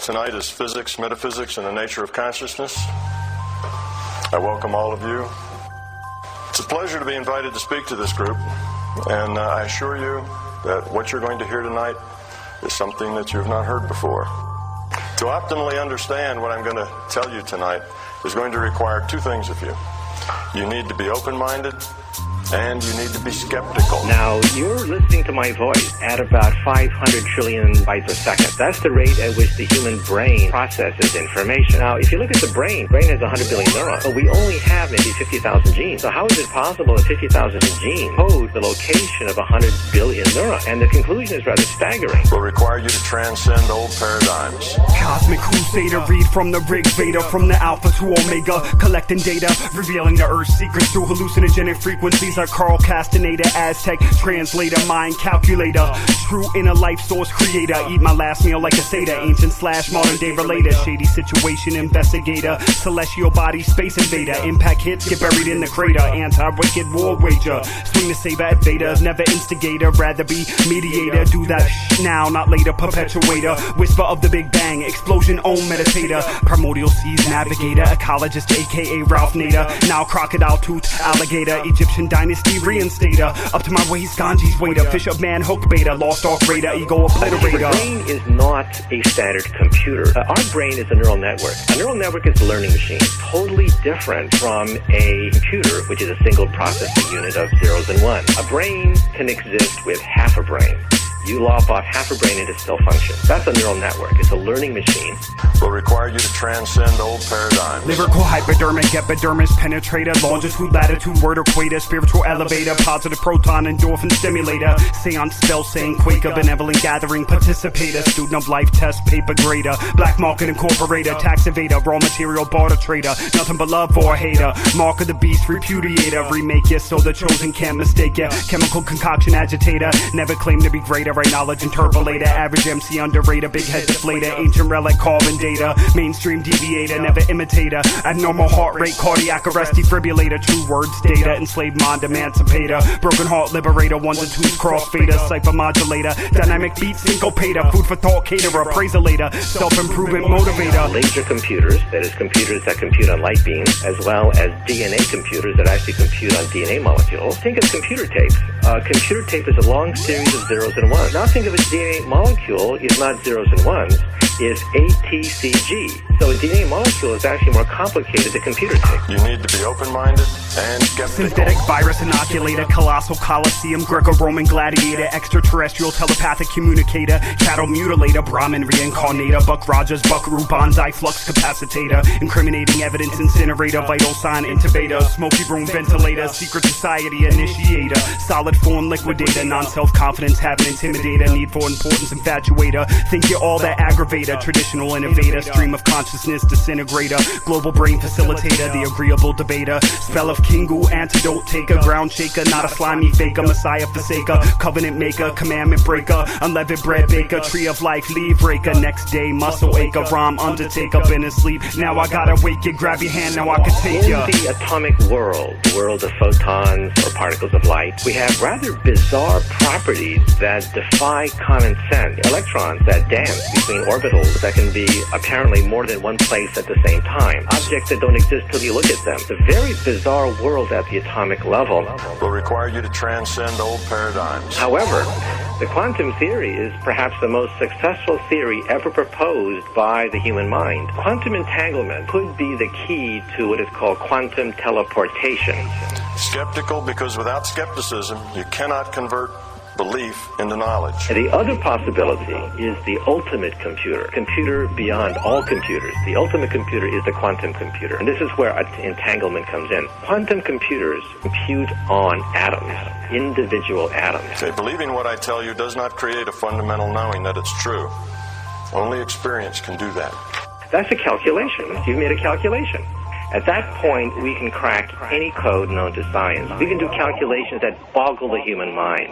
Tonight is physics, metaphysics, and the nature of consciousness. I welcome all of you. It's a pleasure to be invited to speak to this group, and I assure you that what you're going to hear tonight is something that you've not heard before. To optimally understand what I'm going to tell you tonight is going to require two things of you. You need to be open-minded, and you need to be skeptical. Now, you're listening to my voice at about 500 trillion bytes a second. That's the rate at which the human brain processes information. Now, if you look at the brain has 100 billion neurons, but we only have maybe 50,000 genes. So how is it possible that 50,000 genes code the location of 100 billion neurons? And the conclusion is rather staggering. Will require you to transcend old paradigms. Cosmic Crusader, read from the Rig Veda, from the Alpha to Omega, collecting data, revealing the Earth's secrets through hallucinogenic frequencies like Carl Castaneda, Aztec translator, mind calculator, true inner life source creator. Eat my last meal like a Seder, ancient / modern day relator, shady situation investigator, celestial body space invader, impact hits get buried in the crater, anti-wicked war wager, swing the saber at Vader, never instigator, rather be mediator, do that now, not later, perpetuator, whisper of the Big Bang, explosion, own meditator, primordial seas navigator, ecologist aka Ralph Nader, now crocodile tooth alligator, Egyptian dynasty reinstater, up to my waist Ganji's waiter, fish of man hook beta, lost ark raider, ego obliterator. The brain is not a standard computer. Our brain is a neural network. A neural network is a learning machine, totally different from a computer, which is a single processing unit of zeros and ones. A brain can exist with half a brain. You lop off half a brain and it still functions. That's a neural network. It's a learning machine. Will require you to transcend old paradigms. Lyrical hypodermic, epidermis penetrator, longitude, latitude, word equator, spiritual elevator, positive proton, endorphin stimulator, seance spell saying Quaker, benevolent gathering participator, student of life test, paper grader, black market incorporator, tax evader, raw material barter trader, nothing but love for a hater, mark of the beast repudiator, remake ya so the chosen can't mistake ya, chemical concoction agitator, never claim to be greater, right knowledge interpolator, average MC underrated, big head deflator, ancient relic carbon data, mainstream deviator, never imitator, abnormal heart rate, cardiac arrest defibrillator, true words data, enslaved mind emancipator, broken heart liberator, ones and twos crossfader, cipher modulator, dynamic beat syncopator, food for thought caterer, praiselator, self-improvement motivator. Laser computers, that is computers that compute on light beams, as well as DNA computers that actually compute on DNA molecules. Think of computer tape. Computer tape is a long series of zeros and ones. Now think of a DNA molecule is not zeros and ones, is ATCG. So a DNA molecule is actually more complicated than computer tape. You need to be open-minded and skeptical. Synthetic virus inoculator, colossal coliseum, Greco-Roman gladiator, extraterrestrial telepathic communicator, cattle mutilator, Brahmin reincarnator, Buck Rogers, Buckaroo, bonsai flux capacitator, incriminating evidence incinerator, vital sign intubator, smoky room ventilator, secret society initiator, solid form liquidator, non-self-confidence having intimidator, need for importance infatuator, think you're all that aggravator, traditional innovator, stream of consciousness disintegrator, global brain facilitator, the agreeable debater, spell of Kingu, antidote taker, ground shaker, not a slimy faker, messiah forsaker, covenant maker, commandment breaker, unleavened bread baker, tree of life, leave breaker, next day muscle acher, rhyme undertaker, been asleep, now I gotta wake you, grab your hand, now I can take ya. In the atomic world, the world of photons or particles of light, we have rather bizarre properties that defy common sense. Electrons that dance between orbitals that can be apparently more than one place at the same time. Objects that don't exist till you look at them. It's a very bizarre world at the atomic level. Will require you to transcend old paradigms. However, the quantum theory is perhaps the most successful theory ever proposed by the human mind. Quantum entanglement could be the key to what is called quantum teleportation. Skeptical because without skepticism, you cannot convert belief into knowledge. The other possibility is the ultimate computer beyond all computers. The ultimate computer is the quantum computer. And this is where entanglement comes in. Quantum computers compute on atoms, individual atoms. Okay, believing what I tell you does not create a fundamental knowing that it's true. Only experience can do that. That's a calculation. You've made a calculation. At that point, we can crack any code known to science. We can do calculations that boggle the human mind.